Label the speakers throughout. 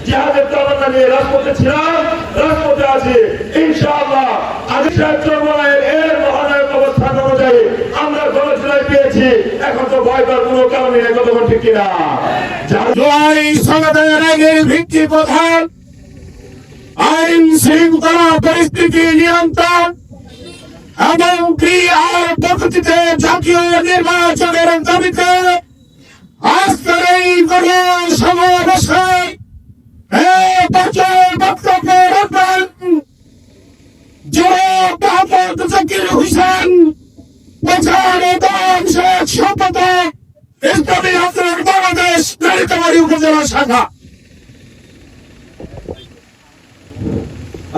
Speaker 1: জিহাদের তামান্না নিয়ে রাজপথে ছিলাম, রাজপথে আছি। ইনশাআল্লাহ আজি চরমনায়ের এর মহানায়ক অবস্থান অনুযায়ী আমরা গণজোড়ায় পেয়েছি। এখন তো ভয় পাওয়ার কোনো কারণ নেই, কতক্ষণ ঠিক কিনা?
Speaker 2: জুলাই সনদের আগের ভিত্তি প্রধান আইন শৃঙ্খলা পরিস্থিতি নিয়ন্ত্রণ এবং ক্রিয়ার পদ্ধতিতে জাতীয় নির্বাচনের দাবিতে আজকের এই গণসমাবেশে বক্তব্য রাখবেন জনাব মোহাম্মদ জাকির হোসেন, প্রধান দল শেখ সম্পাদক, ইসলামী আন্দোলন বাংলাদেশ নারীতাবাড়ী উপজেলা শাখা।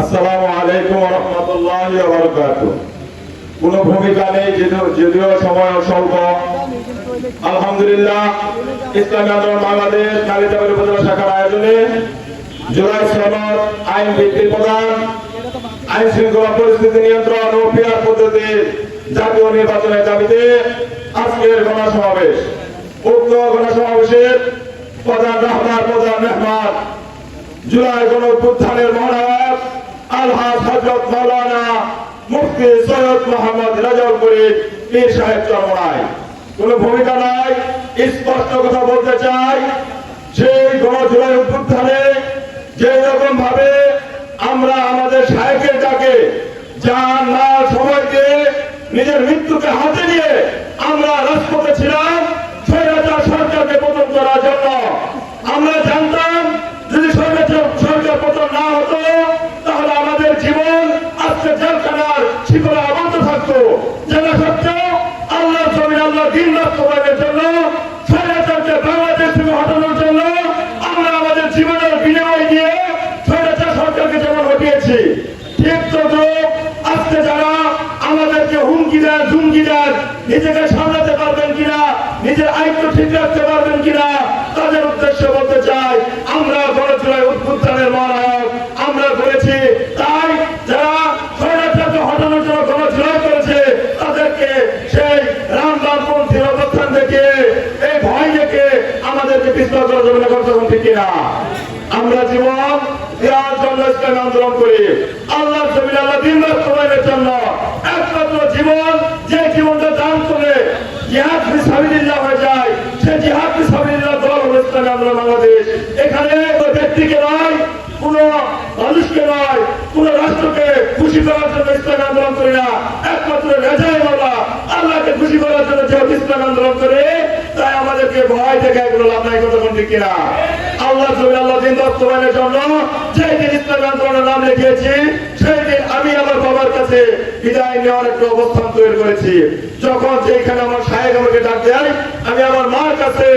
Speaker 1: আসসালামু আলাইকুম ওয়া রাহমাতুল্লাহি ওয়া বারাকাতুহু। কোনো ভূমিকা নেই, যদিও সময় স্বল্প। আলহামদুলিল্লাহ, ইসলামী আন্দোলন বাংলাদেশ নারীতাবাড়ী উপজেলা শাখার আয়োজনে জুলাই সনদ আইন ভিত্তিক প্রদান, আইন শৃঙ্খলা পরিস্থিতি নিয়ন্ত্রণ ও পিয়ার পদ্ধতির জাতীয় নির্বাচনের দাবিতে আজকের গণসমাবেশ। উক্ত গণসমাবেশের প্রধান রাহবার, প্রধান মেহমান জুলাই গণ অভ্যুত্থানের মহানায়ক আলহাজ হযরত মাওলানা মুফতি সৈয়দ মোহাম্মদ রেজাউল করিম পীর সাহেব চরমনাই। কোন ভূমিকা নাই, স্পষ্ট কথা বলতে চাই। সেই জুলাই অভ্যুত্থানে যে রকম ভাবে আমরা আমাদের সাহেবের ডাকে জান মাল সময় দিয়ে নিজের মৃত্যুকে হাতে নিয়ে আমরা রাজপথে ছিলাম স্বৈরাচার সরকারকে পতন করার জন্য। আমরা জানতাম যদি সরকার পতন না হতো তাহলে আমাদের জীবন আজকে জেলখানার শিকলে আবদ্ধ থাকতো। জানা সত্ত্বেও আল্লাহ জমিন, আল্লাহ দিন বাস্তবায়নের জন্য, স্বৈরাচারকে বাংলাদেশ থেকে হটানোর জন্য আমরা আমাদের জীবনের বিনিময় দিয়ে স্বৈরাচার সরকারকে যেমন হটিয়েছি, ঠিক তো আজকে যারা আমাদেরকে হুমকি দেন, ধুমকি দেন, নিজেকে সামলাতে পারবেন কিনা, নিজের আয়ত্ত ঠিক রাখতে পারবেন কিনা, তাদের উদ্দেশ্যে বলতে চাই আমরা গণজোড়ায় অভ্যুত্থানের মহানায়ক আমরা করেছি। তাই যারা স্বৈরাচারকে হটানোর জন্য গণজোড়ায় করেছে তাদেরকে সেই রামবামপন্থীর অবস্থান থেকে, এই ভয় দেখে আমাদেরকে পিছপা করা যাবে না। কতক্ষণ ঠিক কিনা? আমরা জীবন দেওয়ার জন্য ইসলামী আন্দোলন করি, আল্লাহ জমিন, আল্লাহ দিন বাস্তবায়নের জন্য। একমাত্র জীবন, যে জীবনটা দান করে জিহাদ ফি সাবিলিল্লাহ হয়ে যায়, সে জিহাদ ফি সাবিলিল্লাহ দল হলো ইসলামী আন্দোলন বাংলাদেশ। এখানে ব্যক্তিকে নয়, কোন মানুষকে নয়, কোন রাষ্ট্রকে খুশি করার জন্য ইসলামী আন্দোলন করি না। একমাত্র রেজাই মাওলা আল্লাহকে খুশি করার জন্য যেহেতু ইসলামী আন্দোলন করে, তাই আমাদেরকে ভয় দেখে এগুলো লাভ নাই। কতক্ষণ ঠিক কিনা? আল্লাহ জমিন, আল্লাহ দিন বাস্তবায়নের জন্য যেই দিন ইসলামী আন্দোলনের নাম লিখিয়েছি, সেই দিন আমি আমার বাবার কাছে বিদায় নেওয়ার একটা অবস্থান তৈরি করেছি। যখন যেখানে আমার সাহেব আমাকে ডাক দেয়, আমি আমার মার কাছে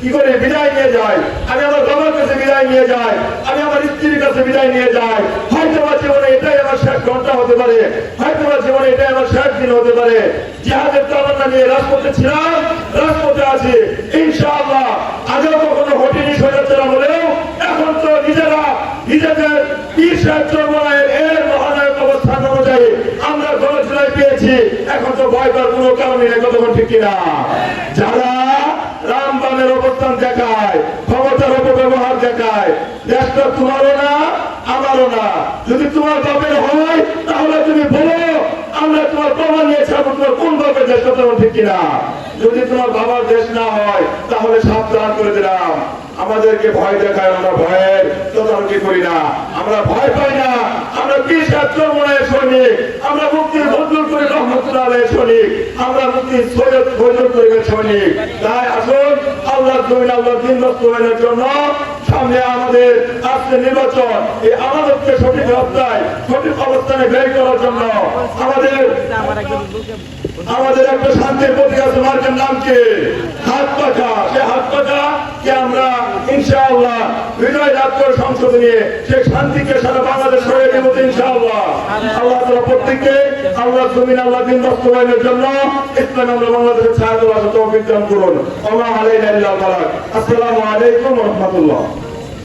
Speaker 1: কি করে বিদায় নিয়ে যাই, আমি আমার বাবার কাছে বিদায় নিয়ে যাই, আমি আমার স্ত্রীর কাছে বিদায় নিয়ে যাই। হয়তো বা জীবনে এটাই আমার শেষ ঘন্টা হতে পারে, হয়তো বা জীবনে এটাই আমার শেষ দিন হতে পারে। জিহাদের তামান্না নিয়ে রাজপথে ছিলাম, রাজপথে আছি। ইনশাআল্লাহ আগেও কখনো হটিনি স্বৈরাচার আমলেও, এখন তো নিজেরা নিজেদের পীর সাহেব চরমনায়ের এর মহানায়ক অবস্থান অনুযায়ী আমরা গণজোড়ায় পেয়েছি। এখন তো ভয় পাওয়ার কোনো কারণ নেই। কতক্ষণ ঠিক কিনা? যারা রামবামের অবস্থান দেখায়, ক্ষমতার অপব্যবহার দেখায়, দেশটা তোমারও না আমারও না। যদি তোমার বাপের হয় তাহলে তুমি বলো, আমরা তোমার প্রমাণ নিয়ে ছাড়বো তোমার কোন বাপের দেশ। তখন ঠিক কিনা? যদি তোমার বাবার দেশ না হয় তাহলে সাবধান করে দিলাম, আমাদেরকে ভয় দেখায়, আমরা ভয়ের তদারকি করি না, আমরা ভয় পাই না। আমরা পীর সাহেব চরমনায়ের সৈনিক, আমরা মুফতি ফজলুল করিম রহমাতুল্লাহ আলাইহির সৈনিক, আমরা মুফতি সৈয়দ ফজলুল করিমের সৈনিক। তাই আসুন আল্লাহ জমিন, আল্লাহ দিন বাস্তবায়নের জন্য সামনে আমাদের আজকে নির্বাচন, এই আমাদেরকে সঠিক রাস্তায়, সঠিক অবস্থানে বের করার জন্য আমাদের একটা শান্তির প্রতীক আছে, মার্কের নাম কি? হাত পাখা। সে হাত পাখা কে আমরা ইনশাআল্লাহ বিজয় লাভ করে সংসদে নিয়ে সে শান্তিকে সারা বাংলাদেশ হয়ে দেব ইনশাআল্লাহ। আল্লাহ তাআলা প্রত্যেককে আল্লাহ জমিন, আল্লাহ দিন বাস্তবায়নের জন্য ইসলাম আমরা বাংলাদেশের ছায়া দেওয়ার তৌফিক দান করুন। ওয়া মা আলাইনা ইল্লাল বালাগ। আসসালামু আলাইকুম ওয়া রাহমাতুল্লাহ।